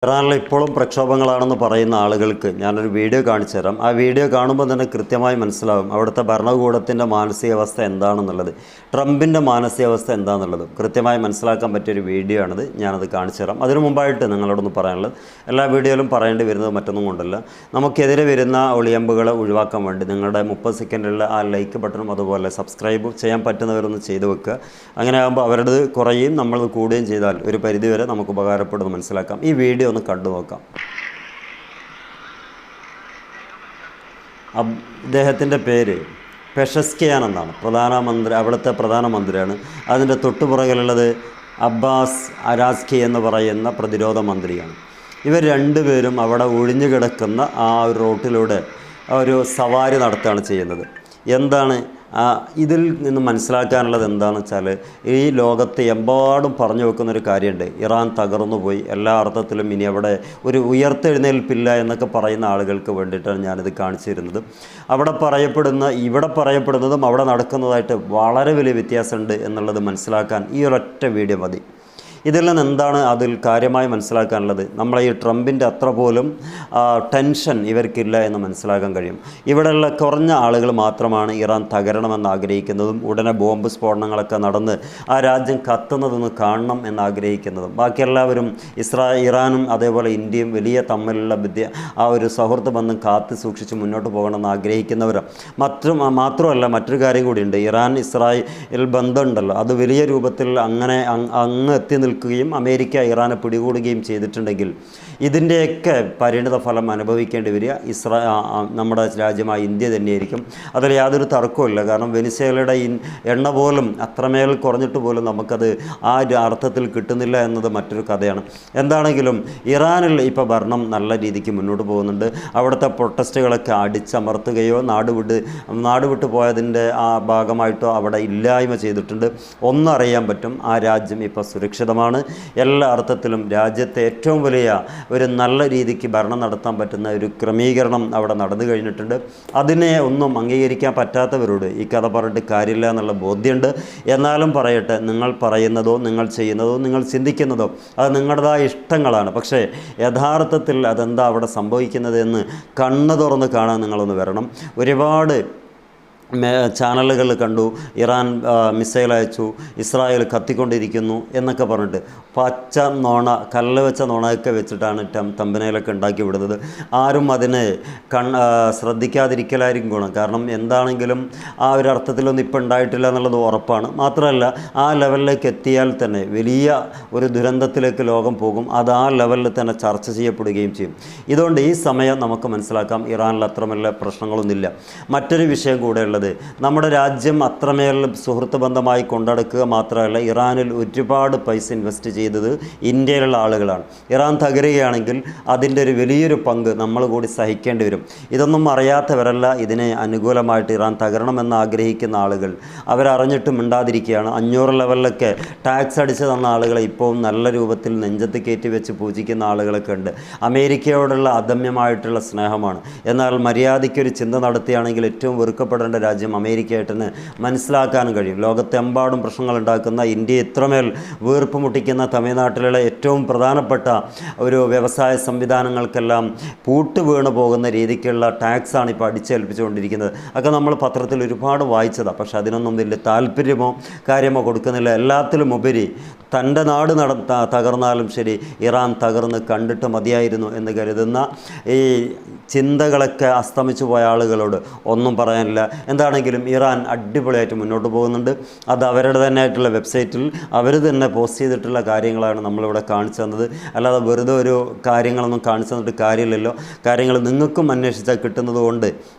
ഇറാനിൽ ഇപ്പോഴും പ്രക്ഷോഭങ്ങളാണെന്ന് പറയുന്ന ആളുകൾക്ക് ഞാനൊരു വീഡിയോ കാണിച്ചു തരാം. ആ വീഡിയോ കാണുമ്പോൾ തന്നെ കൃത്യമായി മനസ്സിലാകും അവിടുത്തെ ഭരണകൂടത്തിൻ്റെ മാനസികാവസ്ഥ എന്താണെന്നുള്ളത്, ട്രംപിൻ്റെ മാനസികാവസ്ഥ എന്താണെന്നുള്ളത് കൃത്യമായി മനസ്സിലാക്കാൻ പറ്റിയൊരു വീഡിയോ ആണിത്. ഞാനത് കാണിച്ചു തരാം. അതിനു മുമ്പായിട്ട് നിങ്ങളോടൊന്ന് പറയാനുള്ളത്, എല്ലാ വീഡിയോയിലും പറയേണ്ടി വരുന്നത് മറ്റൊന്നും കൊണ്ടല്ല, നമുക്കെതിരെ വരുന്ന ഒളിയമ്പുകളെ ഒഴിവാക്കാൻ വേണ്ടി നിങ്ങളുടെ 30 സെക്കൻഡിലുള്ള ആ ലൈക്ക് ബട്ടണും അതുപോലെ സബ്സ്ക്രൈബ് ചെയ്യാൻ പറ്റുന്നവരൊന്ന് ചെയ്തു വെക്കുക. അങ്ങനെ ആകുമ്പോൾ അവരുടെ കുറയും നമ്മൾ കൂടുകയും ചെയ്താൽ ഒരു പരിധിവരെ നമുക്ക് ഉപകാരപ്പെടുമെന്ന് മനസ്സിലാക്കാം. ഈ വീഡിയോ ഒന്ന് കണ്ടു നോക്കാം. അദ്ദേഹത്തിൻ്റെ പേര് പെഷസ്കിയാൻ എന്നാണ്. അവിടുത്തെ പ്രധാനമന്ത്രിയാണ്. അതിൻ്റെ തൊട്ടുപുറകിലുള്ളത് അബ്ബാസ് അരാസ്കി എന്ന് പറയുന്ന പ്രതിരോധ മന്ത്രിയാണ്. ഇവർ രണ്ടുപേരും അവിടെ ഒഴിഞ്ഞു കിടക്കുന്ന ആ ഒരു റോട്ടിലൂടെ ഒരു സവാരി നടത്തുകയാണ് ചെയ്യുന്നത്. എന്താണ് ഇതിൽ നിന്ന് മനസ്സിലാക്കാനുള്ളത് എന്താണെന്ന് വെച്ചാൽ, ഈ ലോകത്ത് എമ്പാടും പറഞ്ഞു വെക്കുന്നൊരു കാര്യമുണ്ട്, ഇറാൻ തകർന്നു പോയി, എല്ലാ അർത്ഥത്തിലും ഇനി അവിടെ ഒരു ഉയർത്തെഴുന്നേൽപ്പില്ല എന്നൊക്കെ പറയുന്ന ആളുകൾക്ക് വേണ്ടിയിട്ടാണ് ഞാനിത് കാണിച്ചു തരുന്നത്. ഇവിടെ പറയപ്പെടുന്നതും അവിടെ നടക്കുന്നതായിട്ട് വളരെ വലിയ വ്യത്യാസമുണ്ട് എന്നുള്ളത് മനസ്സിലാക്കാൻ ഈ ഒരൊറ്റ വീഡിയോ മതി. ഇതിൽ നിന്ന് എന്താണ് അതിൽ കാര്യമായി മനസ്സിലാക്കാനുള്ളത്? നമ്മളെ ഈ ട്രംപിൻ്റെ അത്ര പോലും ടെൻഷൻ ഇവർക്കില്ല എന്ന് മനസ്സിലാക്കാൻ കഴിയും. ഇവിടെയുള്ള കുറഞ്ഞ ആളുകൾ മാത്രമാണ് ഇറാൻ തകരണമെന്ന് ആഗ്രഹിക്കുന്നതും ഉടനെ ബോംബ് സ്ഫോടനങ്ങളൊക്കെ നടന്ന് ആ രാജ്യം കത്തുന്നതെന്ന് കാണണം എന്ന് ആഗ്രഹിക്കുന്നതും. ബാക്കി എല്ലാവരും ഇറാനും അതേപോലെ ഇന്ത്യയും വലിയ തമ്മിലുള്ള ആ ഒരു സൗഹൃദ ബന്ധം കാത്തു സൂക്ഷിച്ച് മുന്നോട്ട് പോകണമെന്ന് ആഗ്രഹിക്കുന്നവരാണ്. മാത്രമല്ല മറ്റൊരു കാര്യം കൂടിയുണ്ട്. ഇസ്രായേൽ ബന്ധമുണ്ടല്ലോ, അത് വലിയ രൂപത്തിൽ അങ്ങ് എത്തി നിൽക്കുകയും അമേരിക്ക ഇറാനെ പിടികൂടുകയും ചെയ്തിട്ടുണ്ടെങ്കിൽ ഇതിൻ്റെയൊക്കെ പരിണിത ഫലം അനുഭവിക്കേണ്ടി വരിക നമ്മുടെ രാജ്യമായ ഇന്ത്യ തന്നെയായിരിക്കും. അതിൽ യാതൊരു തർക്കവുമില്ല. കാരണം വെനിസ്വേലയുടെ എണ്ണ പോലും അത്രമേൽ കുറഞ്ഞിട്ട് പോലും നമുക്കത് ആ അർത്ഥത്തിൽ കിട്ടുന്നില്ല എന്നത് മറ്റൊരു കഥയാണ്. എന്താണെങ്കിലും ഇറാനിൽ ഇപ്പോൾ ഭരണം നല്ല രീതിക്ക് മുന്നോട്ട് പോകുന്നുണ്ട്. അവിടുത്തെ പ്രൊട്ടസ്റ്റുകളൊക്കെ അടിച്ചമർത്തുകയോ നാടുവിട്ട് പോയതിൻ്റെ ആ ഭാഗമായിട്ടോ അവിടെ ഇല്ലായ്മ ചെയ്തിട്ടുണ്ട്. ഒന്നറിയാൻ പറ്റും, ആ രാജ്യം ഇപ്പോൾ സുരക്ഷിതമാണ്. എല്ലാ അർത്ഥത്തിലും രാജ്യത്തെ ഏറ്റവും വലിയ ഒരു നല്ല രീതിക്ക് ഭരണം നടത്താൻ പറ്റുന്ന ഒരു ക്രമീകരണം അവിടെ നടന്നു കഴിഞ്ഞിട്ടുണ്ട്. അതിനെ ഒന്നും അംഗീകരിക്കാൻ പറ്റാത്തവരോട് ഈ കഥ പറഞ്ഞിട്ട് കാര്യമില്ല എന്നുള്ള ബോധ്യമുണ്ട്. എന്നാലും പറയട്ടെ, നിങ്ങൾ പറയുന്നതോ നിങ്ങൾ ചെയ്യുന്നതോ നിങ്ങൾ ചിന്തിക്കുന്നതോ അത് നിങ്ങളുടേതായ ഇഷ്ടങ്ങളാണ്. പക്ഷേ യഥാർത്ഥത്തിൽ അതെന്താ അവിടെ സംഭവിക്കുന്നത് എന്ന് കണ്ണ് തുറന്ന് കാണാൻ നിങ്ങളൊന്ന് വരണം. ഒരുപാട് ചാനലുകൾ കണ്ടു, ഇറാൻ മിസൈൽ അയച്ചു, ഇസ്രായേൽ കത്തിക്കൊണ്ടിരിക്കുന്നു എന്നൊക്കെ പറഞ്ഞിട്ട് പച്ച നോണ, കല്ല് വെച്ച നോണയൊക്കെ വെച്ചിട്ടാണ് തമ്പനയിലൊക്കെ ഉണ്ടാക്കി വിടുന്നത്. ആരും അതിനെ ശ്രദ്ധിക്കാതിരിക്കലായിരിക്കും ഗുണം. കാരണം എന്താണെങ്കിലും ആ ഒരു അർത്ഥത്തിലൊന്നും ഇപ്പം ഉണ്ടായിട്ടില്ല എന്നുള്ളത് ഉറപ്പാണ്. മാത്രമല്ല ആ ലെവലിലേക്ക് എത്തിയാൽ തന്നെ വലിയ ഒരു ദുരന്തത്തിലേക്ക് ലോകം പോകും. അത് ആ ലെവലിൽ തന്നെ ചർച്ച ചെയ്യപ്പെടുകയും ചെയ്യും. ഇതുകൊണ്ട് ഈ സമയം നമുക്ക് മനസ്സിലാക്കാം ഇറാനിൽ അത്രമേൽ പ്രശ്നങ്ങളൊന്നുമില്ല. മറ്റൊരു വിഷയം കൂടെ ഉള്ളത്, നമ്മുടെ രാജ്യം അത്രമേൽ സുഹൃത്ത് ബന്ധമായി കൊണ്ടടക്കുക മാത്രമല്ല, ഇറാനിൽ ഒരുപാട് പൈസ ഇൻവെസ്റ്റ് ചെയ്തത് ഇന്ത്യയിലുള്ള ആളുകളാണ്. ഇറാൻ തകരുകയാണെങ്കിൽ അതിൻ്റെ ഒരു വലിയൊരു പങ്ക് നമ്മൾ കൂടി സഹിക്കേണ്ടി വരും. ഇതൊന്നും അറിയാത്തവരല്ല, ഇതിനെ അനുകൂലമായിട്ട് ഇറാൻ തകരണമെന്ന് ആഗ്രഹിക്കുന്ന ആളുകൾ അവരറിഞ്ഞിട്ട് മിണ്ടാതിരിക്കുകയാണ്. 500 ലെവലിലൊക്കെ ടാക്സ് അടിച്ച് തന്ന ആളുകളെ ഇപ്പോൾ നല്ല രൂപത്തിൽ നെഞ്ചത്ത് കയറ്റി വെച്ച് പൂജിക്കുന്ന ആളുകളൊക്കെ ഉണ്ട്. അമേരിക്കയോടുള്ള അദമ്യമായിട്ടുള്ള സ്നേഹമാണ്. എന്നാൽ മര്യാദയ്ക്കൊരു ചിന്ത നടത്തുകയാണെങ്കിൽ ഏറ്റവും വെറുക്കപ്പെടേണ്ട രാജ്യം അമേരിക്കയായിട്ടെന്ന് മനസ്സിലാക്കാനും കഴിയും. ലോകത്തെമ്പാടും പ്രശ്നങ്ങൾ ഉണ്ടാക്കുന്ന, ഇന്ത്യയെ ഇത്രമേൽ വീർപ്പ് മുട്ടിക്കുന്ന തമിഴ്നാട്ടിലുള്ള ഏറ്റവും പ്രധാനപ്പെട്ട ഒരു വ്യവസായ സംവിധാനങ്ങൾക്കെല്ലാം പൂട്ട് വീണ് പോകുന്ന രീതിക്കുള്ള ടാക്സാണ് ഇപ്പോൾ അടിച്ചേൽപ്പിച്ചുകൊണ്ടിരിക്കുന്നത്. ഒക്കെ നമ്മൾ പത്രത്തിൽ ഒരുപാട് വായിച്ചതാണ്. പക്ഷേ അതിനൊന്നും വലിയ താല്പര്യമോ കാര്യമോ കൊടുക്കുന്നില്ല. എല്ലാത്തിലും ഉപരി തൻ്റെ നാട് തകർന്നാലും ശരി ഇറാൻ തകർന്ന് കണ്ടിട്ട് മതിയായിരുന്നു എന്ന് കരുതുന്ന ഈ ചിന്തകളൊക്കെ അസ്തമിച്ചു പോയ ആളുകളോട് ഒന്നും പറയാനില്ല. എന്താണെങ്കിലും ഇറാൻ അടിപൊളിയായിട്ട് മുന്നോട്ട് പോകുന്നുണ്ട്. അത് അവരുടെ തന്നെ ആയിട്ടുള്ള വെബ്സൈറ്റിൽ അവർ തന്നെ പോസ്റ്റ് ചെയ്തിട്ടുള്ള കാര്യങ്ങളാണ് നമ്മളിവിടെ കാണിച്ചു തന്നത്. അല്ലാതെ വെറുതെ ഒരു കാര്യങ്ങളൊന്നും കാണിച്ചു തന്നിട്ട് കാര്യമില്ലല്ലോ. കാര്യങ്ങൾ നിങ്ങൾക്കും അന്വേഷിച്ചാൽ കിട്ടുന്നത് കൊണ്ട്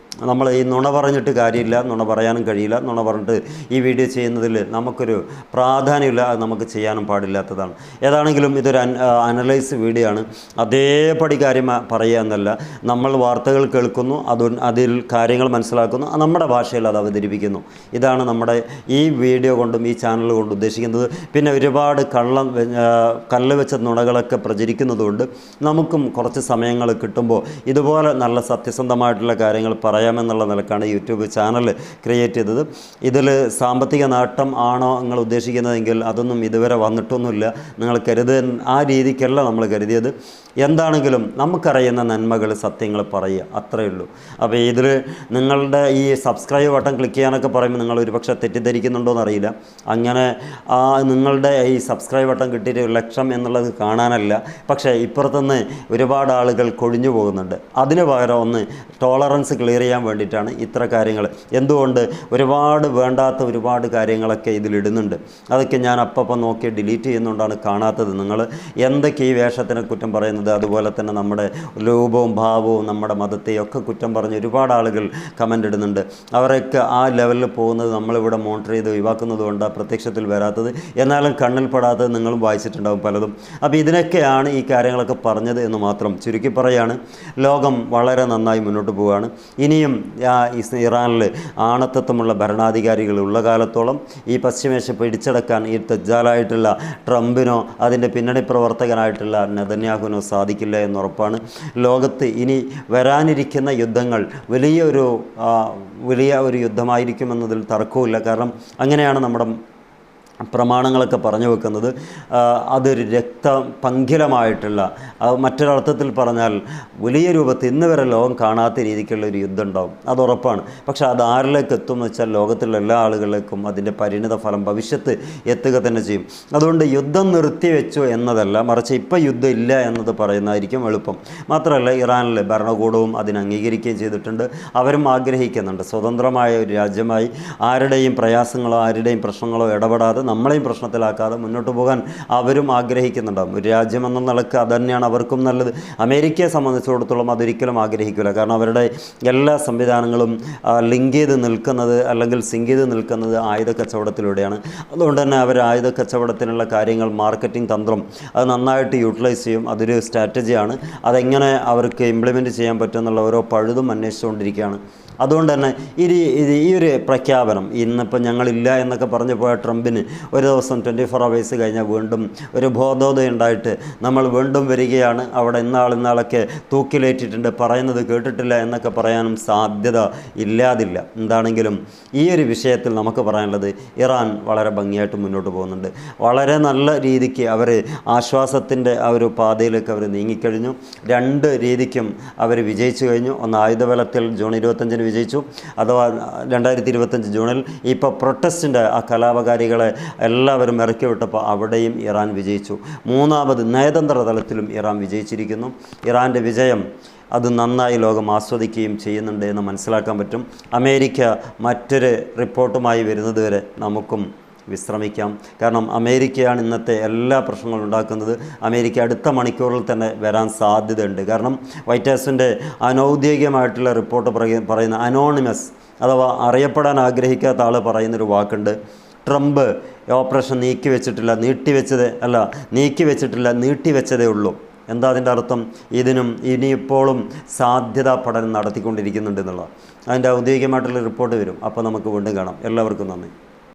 നമ്മൾ ഈ നുണ പറഞ്ഞിട്ട് കാര്യമില്ല, നുണ പറയാനും കഴിയില്ല. നുണ പറഞ്ഞിട്ട് ഈ വീഡിയോ ചെയ്യുന്നതിൽ നമുക്കൊരു പ്രാധാന്യമില്ല, അത് നമുക്ക് ചെയ്യാനും പാടില്ലാത്തതാണ്. ഏതാണെങ്കിലും ഇതൊരു അനലൈസ് വീഡിയോ ആണ്. അതേപടി കാര്യം പറയുക എന്നല്ല, നമ്മൾ വാർത്തകൾ കേൾക്കുന്നു, അതിൽ കാര്യങ്ങൾ മനസ്സിലാക്കുന്നു, നമ്മുടെ ഭാഷയിൽ അത് അവതരിപ്പിക്കുന്നു. ഇതാണ് നമ്മുടെ ഈ വീഡിയോ കൊണ്ടും ഈ ചാനൽ കൊണ്ടും ഉദ്ദേശിക്കുന്നത്. പിന്നെ ഒരുപാട് കല്ല് വെച്ച നുണകളൊക്കെ പ്രചരിക്കുന്നതുകൊണ്ട് നമുക്കും കുറച്ച് സമയങ്ങൾ കിട്ടുമ്പോൾ ഇതുപോലെ നല്ല സത്യസന്ധമായിട്ടുള്ള കാര്യങ്ങൾ പറയാമെന്നുള്ള നിലക്കാണ് യൂട്യൂബ് ചാനൽ ക്രിയേറ്റ് ചെയ്തത്. ഇതിൽ സാമ്പത്തിക നേട്ടം ആണോ നിങ്ങൾ ഉദ്ദേശിക്കുന്നതെങ്കിൽ അതൊന്നും ഇതുവരെ വന്നിട്ടൊന്നുമില്ല. നിങ്ങൾ ആ രീതിക്കല്ല നമ്മൾ കരുതിയത്. എന്താണെങ്കിലും നമുക്കറിയുന്ന നന്മകൾ, സത്യങ്ങൾ പറയുക, അത്രയേ ഉള്ളൂ. അപ്പോൾ ഇതിൽ നിങ്ങളുടെ ഈ സബ്സ്ക്രൈബ് ബട്ടൺ ക്ലിക്ക് ചെയ്യാനൊക്കെ പറയുമ്പോൾ നിങ്ങൾ ഒരുപക്ഷെ തെറ്റിദ്ധരിക്കുന്നുണ്ടോയെന്ന് അറിയില്ല. അങ്ങനെ നിങ്ങളുടെ ഈ സബ്സ്ക്രൈബ് ബട്ടൺ കിട്ടിയിട്ട് 1 ലക്ഷം എന്നുള്ളത് കാണാനല്ല. പക്ഷേ ഇപ്പുറത്തുനിന്ന് ഒരുപാട് ആളുകൾ കൊഴിഞ്ഞു പോകുന്നുണ്ട്. അതിന് പകരം ഒന്ന് ടോളറൻസ് ക്ലിയർ ചെയ്യാൻ വേണ്ടിയിട്ടാണ് ഇത്ര കാര്യങ്ങൾ. എന്തുകൊണ്ട് വേണ്ടാത്ത ഒരുപാട് കാര്യങ്ങളൊക്കെ ഇതിലിടുന്നുണ്ട്. അതൊക്കെ ഞാൻ അപ്പം നോക്കി ഡിലീറ്റ് ചെയ്യുന്നതുകൊണ്ടാണ് കാണാത്തത്. നിങ്ങൾ എന്തൊക്കെ ഈ വേഷത്തിനെ കുറ്റം പറയുന്നത്, അതുപോലെ തന്നെ നമ്മുടെ രൂപവും ഭാവവും നമ്മുടെ മതത്തെയും ഒക്കെ കുറ്റം പറഞ്ഞ് ഒരുപാട് ആളുകൾ കമൻ്റ് ഇടുന്നുണ്ട്. അവരൊക്കെ ആ ലെവലിൽ പോകുന്നത് നമ്മളിവിടെ മോണിറ്റർ ചെയ്ത് ഒഴിവാക്കുന്നത് കൊണ്ടാണ് പ്രത്യക്ഷത്തിൽ വരാത്തത്. എന്നാലും കണ്ണിൽ പെടാത്തത് നിങ്ങളും വായിച്ചിട്ടുണ്ടാകും പലതും. അപ്പോൾ ഇതിനൊക്കെയാണ് ഈ കാര്യങ്ങളൊക്കെ പറഞ്ഞത് എന്ന് മാത്രം ചുരുക്കി പറയുകയാണ്. ലോകം വളരെ നന്നായി മുന്നോട്ട് പോവുകയാണ്. ഇനിയും ഇറാനിൽ ആണത്തത്വമുള്ള ഭരണാധികാരികളുള്ള കാലത്തോളം ഈ പശ്ചിമേഷ്യ പിടിച്ചടക്കാൻ ഈ ദജ്ജാലായിട്ടുള്ള ട്രംപിനോ അതിൻ്റെ പിന്നണി പ്രവർത്തകനായിട്ടുള്ള നെതന്യാഹുവിനോ സാധിക്കില്ല എന്നുറപ്പാണ്. ലോകത്ത് ഇനി വരാനിരിക്കുന്ന യുദ്ധങ്ങൾ വലിയ ഒരു യുദ്ധമായിരിക്കുമെന്നതിൽ തർക്കവുമില്ല. കാരണം അങ്ങനെയാണ് നമ്മുടെ പ്രമാണങ്ങളൊക്കെ പറഞ്ഞു വെക്കുന്നത്. അതൊരു രക്തപങ്കിലമായിട്ടുള്ള, മറ്റൊരർത്ഥത്തിൽ പറഞ്ഞാൽ വലിയ രൂപത്തിൽ ഇന്ന് വരെ ലോകം കാണാത്ത രീതിക്കുള്ള ഒരു യുദ്ധം ഉണ്ടാവും, അത് ഉറപ്പാണ്. പക്ഷെ അത് ആരിലേക്ക് എത്തുമെന്ന് വെച്ചാൽ ലോകത്തിലുള്ള എല്ലാ ആളുകളിലേക്കും അതിൻ്റെ പരിണിത ഫലം ഭവിഷ്യത്ത് എത്തുക തന്നെ ചെയ്യും. അതുകൊണ്ട് യുദ്ധം നിർത്തിവെച്ചു എന്നതല്ല, മറിച്ച് ഇപ്പോൾ യുദ്ധം ഇല്ല എന്നത് പറയുന്നതായിരിക്കും എളുപ്പം. മാത്രമല്ല ഇറാനിലെ ഭരണകൂടവും അതിനെ അംഗീകരിക്കുകയും ചെയ്തിട്ടുണ്ട്. അവരും ആഗ്രഹിക്കുന്നുണ്ട് സ്വതന്ത്രമായ ഒരു രാജ്യമായി ആരുടെയും പ്രയാസങ്ങളോ ആരുടെയും പ്രശ്നങ്ങളോ ഇടപെടാതെ നമ്മളെയും പ്രശ്നത്തിലാക്കാതെ മുന്നോട്ട് പോകാൻ അവരും ആഗ്രഹിക്കുന്നുണ്ടാകും. ഒരു രാജ്യം എന്ന നിലക്ക് അതുതന്നെയാണ് അവർക്കും നല്ലത്. അമേരിക്കയെ സംബന്ധിച്ചിടത്തോളം അതൊരിക്കലും ആഗ്രഹിക്കില്ല. കാരണം അവരുടെ എല്ലാ സംവിധാനങ്ങളും ലിങ്ക് ചെയ്ത് നിൽക്കുന്നത് അല്ലെങ്കിൽ സിങ്ക് ചെയ്ത് നിൽക്കുന്നത് ആയുധ കച്ചവടത്തിലൂടെയാണ്. അതുകൊണ്ട് തന്നെ അവർ ആയുധ കച്ചവടത്തിനുള്ള കാര്യങ്ങൾ, മാർക്കറ്റിംഗ് തന്ത്രം അത് നന്നായിട്ട് യൂട്ടിലൈസ് ചെയ്യും. അതൊരു സ്ട്രാറ്റജിയാണ്. അതെങ്ങനെ അവർക്ക് ഇംപ്ലിമെൻറ്റ് ചെയ്യാൻ പറ്റുമെന്നുള്ള ഓരോ പഴുതും അന്വേഷിച്ചുകൊണ്ടിരിക്കുകയാണ്. അതുകൊണ്ട് തന്നെ ഈ ഒരു പ്രഖ്യാപനം ഇന്നിപ്പോൾ ഞങ്ങളില്ല എന്നൊക്കെ പറഞ്ഞു പോയ ട്രംപിന് ഒരു ദിവസം 24 hours കഴിഞ്ഞാൽ വീണ്ടും ഒരു ബോധോദയം ഉണ്ടായിട്ട് നമ്മൾ വീണ്ടും വരികയാണ്, അവിടെ ഇന്നാളൊക്കെ തൂക്കിലേറ്റിട്ടുണ്ട്, പറയുന്നത് കേട്ടിട്ടില്ല എന്നൊക്കെ പറയാനും സാധ്യത ഇല്ലാതില്ല. എന്താണെങ്കിലും ഈ ഒരു വിഷയത്തിൽ നമുക്ക് പറയാനുള്ളത് ഇറാൻ വളരെ ഭംഗിയായിട്ട് മുന്നോട്ട് പോകുന്നുണ്ട്. വളരെ നല്ല രീതിക്ക് അവർ ആശ്വാസത്തിൻ്റെ ആ ഒരു പാതയിലേക്ക് അവർ നീങ്ങിക്കഴിഞ്ഞു. 2 രീതിക്കും അവർ വിജയിച്ചു കഴിഞ്ഞു. ഒന്ന് ആയുധബലത്തിൽ ജൂൺ 25 വിജയിച്ചു, അഥവാ 2025 ജൂണിൽ. ഇപ്പോൾ പ്രൊട്ടസ്റ്റിൻ്റെ ആ കലാപകാരികളെ എല്ലാവരും ഇറക്കി വിട്ടപ്പോൾ അവിടെയും ഇറാൻ വിജയിച്ചു. 3ാമത് നയതന്ത്ര തലത്തിലും ഇറാൻ വിജയിച്ചിരിക്കുന്നു. ഇറാൻ്റെ വിജയം അത് നന്നായി ലോകം ആസ്വദിക്കുകയും ചെയ്യുന്നുണ്ട് എന്ന് മനസ്സിലാക്കാൻ പറ്റും. അമേരിക്ക മറ്റൊരു റിപ്പോർട്ടുമായി വരുന്നതുവരെ നമുക്കും വിശ്രമിക്കാം. കാരണം അമേരിക്കയാണ് ഇന്നത്തെ എല്ലാ പ്രശ്നങ്ങളും ഉണ്ടാക്കുന്നത്. അമേരിക്ക അടുത്ത മണിക്കൂറിൽ തന്നെ വരാൻ സാധ്യതയുണ്ട്. കാരണം വൈറ്റ് ഹൗസിൻ്റെ അനൗദ്യോഗികമായിട്ടുള്ള റിപ്പോർട്ട് പറയുന്ന അനോണിമസ്, അഥവാ അറിയപ്പെടാൻ ആഗ്രഹിക്കാത്ത ആൾ പറയുന്നൊരു വാക്കുണ്ട്. ട്രംപ് ഓപ്പറേഷൻ നീട്ടിവെച്ചതേ ഉള്ളൂ. എന്താ അതിൻ്റെ അർത്ഥം? ഇനിയിപ്പോഴും സാധ്യതാ പഠനം നടത്തിക്കൊണ്ടിരിക്കുന്നുണ്ട് എന്നുള്ള അതിൻ്റെ ഔദ്യോഗികമായിട്ടുള്ള റിപ്പോർട്ട് വരും. അപ്പോൾ നമുക്ക് വീണ്ടും കാണാം. എല്ലാവർക്കും നന്ദി.